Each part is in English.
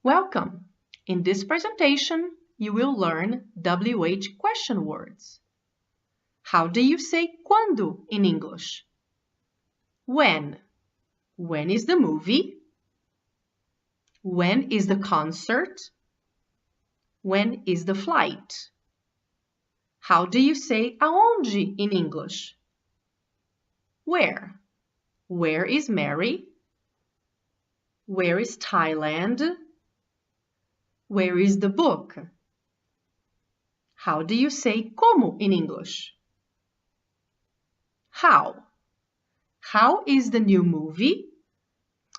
Welcome! In this presentation, you will learn WH question words. How do you say quando in English? When? When is the movie? When is the concert? When is the flight? How do you say aonde in English? Where? Where is Mary? Where is Thailand? Where is the book? How do you say como in English? How? How is the new movie?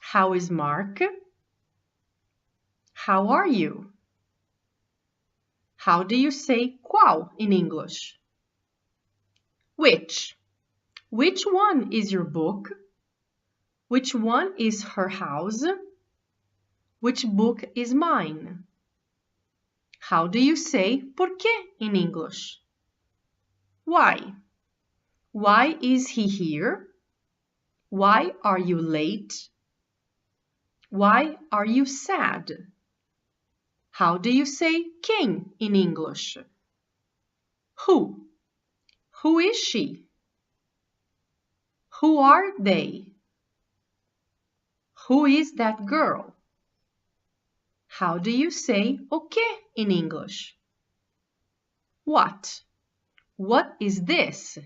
How is Mark? How are you? How do you say qual in English? Which? Which one is your book? Which one is her house? Which book is mine? How do you say por quê in English? Why? Why is he here? Why are you late? Why are you sad? How do you say quem in English? Who? Who is she? Who are they? Who is that girl? How do you say o quê in English? What? What is this?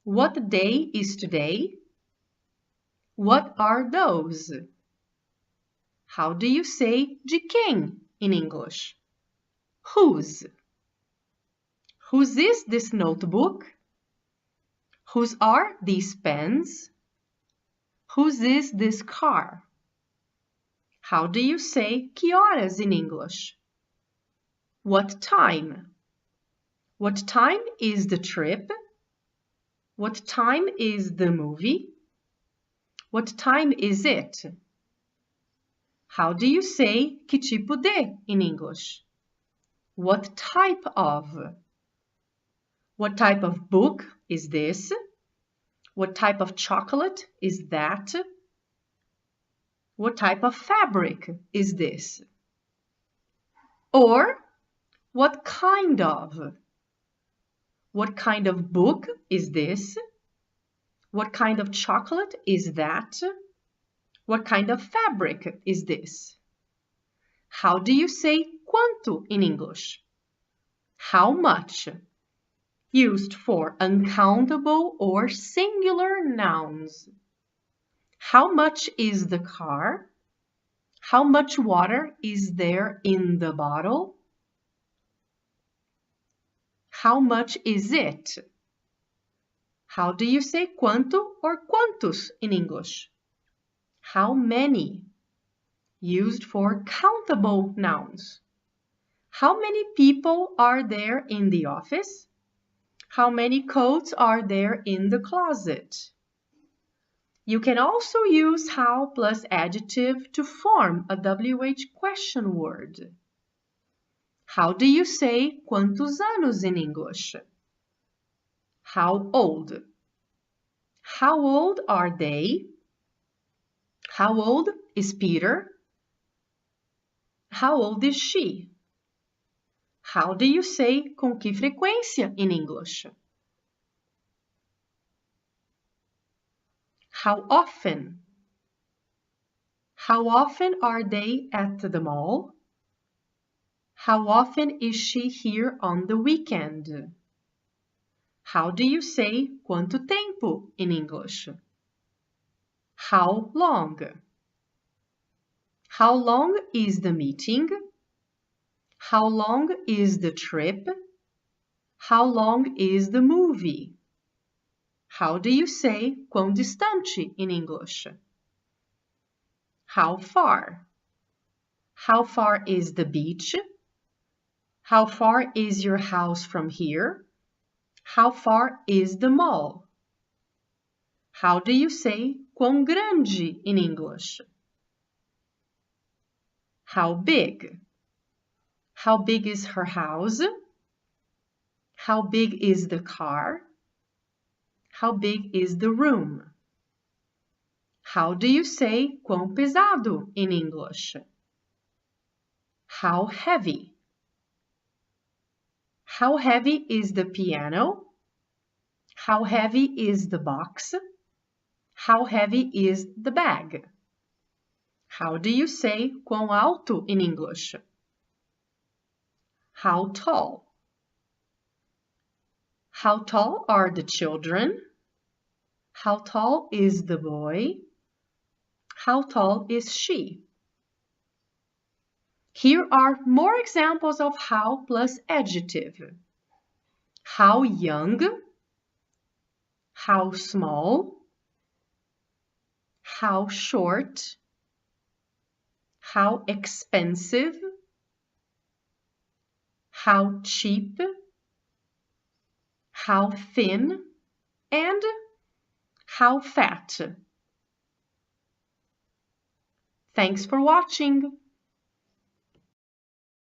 What day is today? What are those? How do you say de quem in English? Whose? Whose is this notebook? Whose are these pens? Whose is this car? How do you say que horas in English? What time? What time is the trip? What time is the movie? What time is it? How do you say que tipo de in English? What type of? What type of book is this? What type of chocolate is that? What type of fabric is this? Or, what kind of? What kind of book is this? What kind of chocolate is that? What kind of fabric is this? How do you say quanto in English? How much? Used for uncountable or singular nouns. How much is the car? How much water is there in the bottle? How much is it? How do you say quanto or quantos in English? How many? Used for countable nouns. How many people are there in the office? How many coats are there in the closet? You can also use how plus adjective to form a WH question word. How do you say quantos anos in English? How old? How old are they? How old is Peter? How old is she? How do you say com que frequência in English? How often? How often are they at the mall? How often is she here on the weekend? How do you say quanto tempo in English? How long? How long is the meeting? How long is the trip? How long is the movie? How do you say quão distante in English? How far? How far is the beach? How far is your house from here? How far is the mall? How do you say quão grande in English? How big? How big is her house? How big is the car? How big is the room? How do you say quão pesado in English? How heavy? How heavy is the piano? How heavy is the box? How heavy is the bag? How do you say quão alto in English? How tall? How tall are the children? How tall is the boy? How tall is she? Here are more examples of how plus adjective. How young? How small? How short? How expensive? How cheap? How thin? And how fat? Thanks for watching!